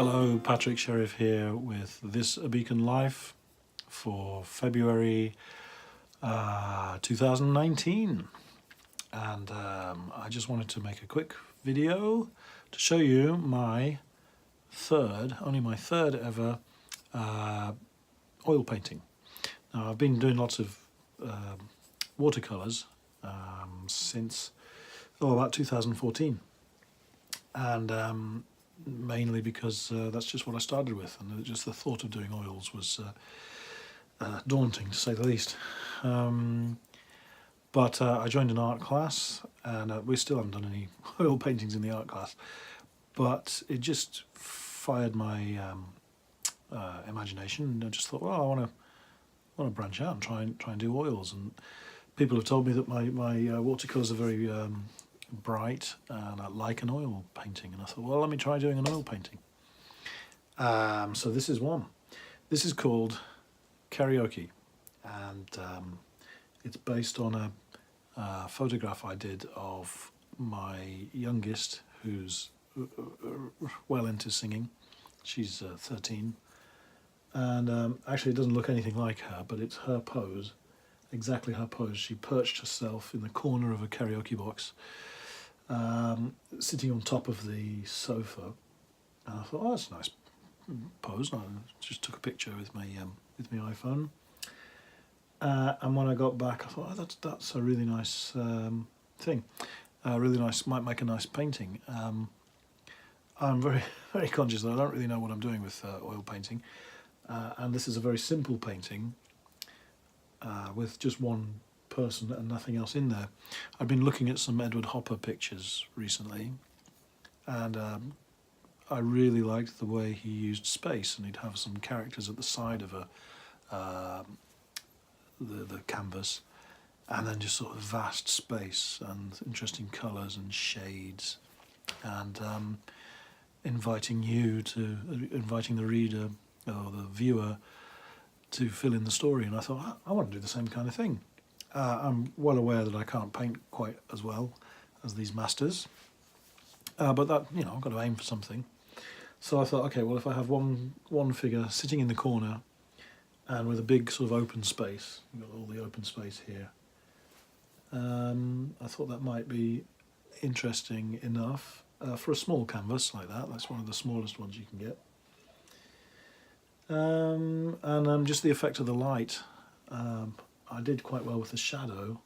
Hello, Patrick Sheriff here with this Abikan Life for February 2019, and I just wanted to make a quick video to show you my only my third ever oil painting. Now, I've been doing lots of watercolours since about 2014, and mainly because that's just what I started with, and just the thought of doing oils was daunting, to say the least. But I joined an art class, and we still haven't done any oil paintings in the art class, but it just fired my imagination, and I just thought, well, I want to branch out and try and do oils. And people have told me that my watercolours are very bright and I like an oil painting, and I thought, well, let me try doing an oil painting. So this is one. This is called Karaoke, and it's based on a photograph I did of my youngest, who's well into singing. She's 13, and actually it doesn't look anything like her, but it's her pose, exactly her pose. She perched herself in the corner of a karaoke box, sitting on top of the sofa, and I thought, oh, that's a nice pose. And I just took a picture with my iPhone, and when I got back, I thought, oh, that's a really nice thing. Really nice, might make a nice painting. I'm very very conscious that I don't really know what I'm doing with oil painting, and this is a very simple painting with just one person and nothing else in there. I've been looking at some Edward Hopper pictures recently, and I really liked the way he used space, and he'd have some characters at the side of the canvas, and then just sort of vast space and interesting colours and shades, and inviting the reader or the viewer to fill in the story. And I thought, I want to do the same kind of thing. I'm well aware that I can't paint quite as well as these masters, but that, I've got to aim for something. So I thought, okay, well, if I have one figure sitting in the corner and with a big sort of open space, you've got all the open space here, I thought that might be interesting enough for a small canvas like that. That's one of the smallest ones you can get. And just the effect of the light. I did quite well with the shadow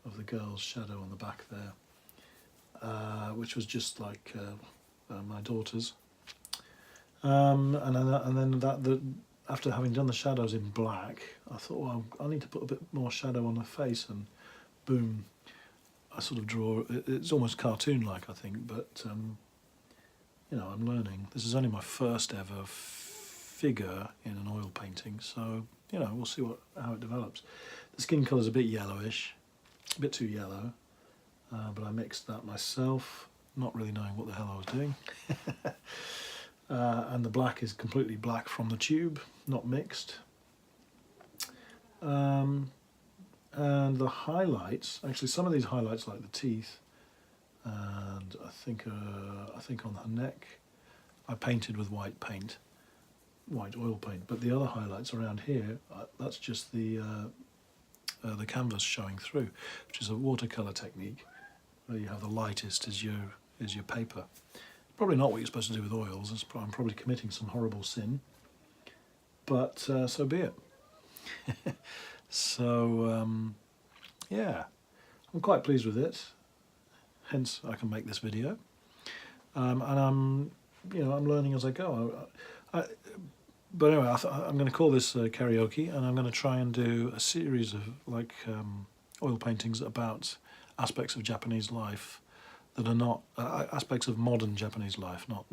of the girl's shadow on the back there, which was just like my daughter's. And then after having done the shadows in black, I thought, well, I need to put a bit more shadow on the face, and boom, I sort of draw. It's almost cartoon-like, I think, but I'm learning. This is only my first ever figure in an oil painting, so we'll see how it develops. The skin colour's a bit yellowish, a bit too yellow, but I mixed that myself, not really knowing what the hell I was doing. And the black is completely black from the tube, not mixed. And the highlights, actually some of these highlights, like the teeth, and I think on her neck, I painted with white oil paint, but the other highlights around here, that's just the canvas showing through, which is a watercolor technique where you have the lightest as your paper. Probably not what you're supposed to do with oils. I'm probably committing some horrible sin, but so be it. So yeah, I'm quite pleased with it, hence I can make this video, and I'm learning as I go. But anyway, I'm going to call this Karaoke, and I'm going to try and do a series of oil paintings about aspects of Japanese life that are not aspects of modern Japanese life, not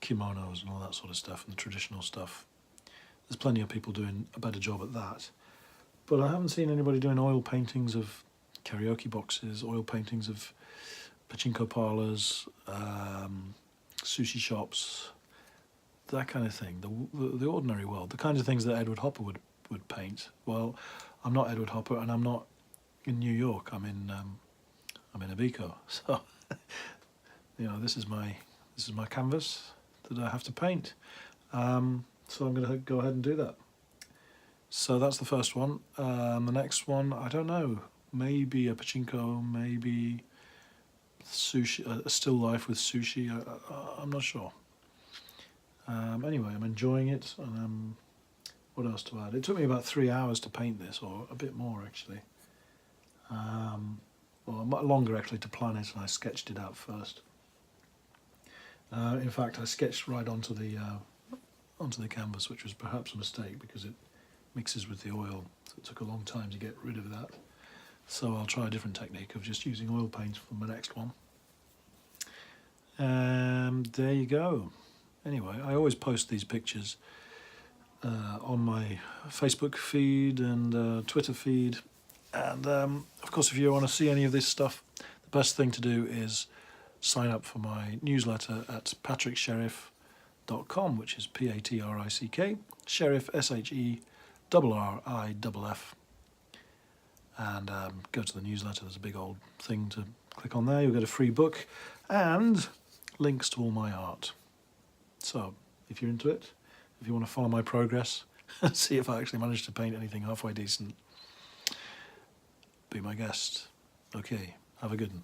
kimonos and all that sort of stuff, and the traditional stuff. There's plenty of people doing a better job at that, but I haven't seen anybody doing oil paintings of karaoke boxes, oil paintings of pachinko parlours, sushi shops, that kind of thing, the ordinary world, the kinds of things that Edward Hopper would paint. Well, I'm not Edward Hopper, and I'm not in New York. I'm in Abikan, so this is my this is my canvas that I have to paint. So I'm going to go ahead and do that. So that's the first one. The next one, I don't know, maybe a pachinko, maybe sushi, a still life with sushi. I'm not sure. Anyway, I'm enjoying it, and what else to add? It took me about 3 hours to paint this, or a bit more actually. Well, longer actually to plan it, and I sketched it out first. In fact, I sketched right onto the canvas, which was perhaps a mistake because it mixes with the oil, so it took a long time to get rid of that. So I'll try a different technique of just using oil paint for my next one. There you go. Anyway, I always post these pictures on my Facebook feed and Twitter feed, and of course if you want to see any of this stuff, the best thing to do is sign up for my newsletter at patricksheriff.com, which is Patrick, Sheriff, SHERRIFF, and go to the newsletter. There's a big old thing to click on there. You'll get a free book and links to all my art. So if you're into it, if you want to follow my progress and see if I actually manage to paint anything halfway decent, be my guest. Okay, have a good one.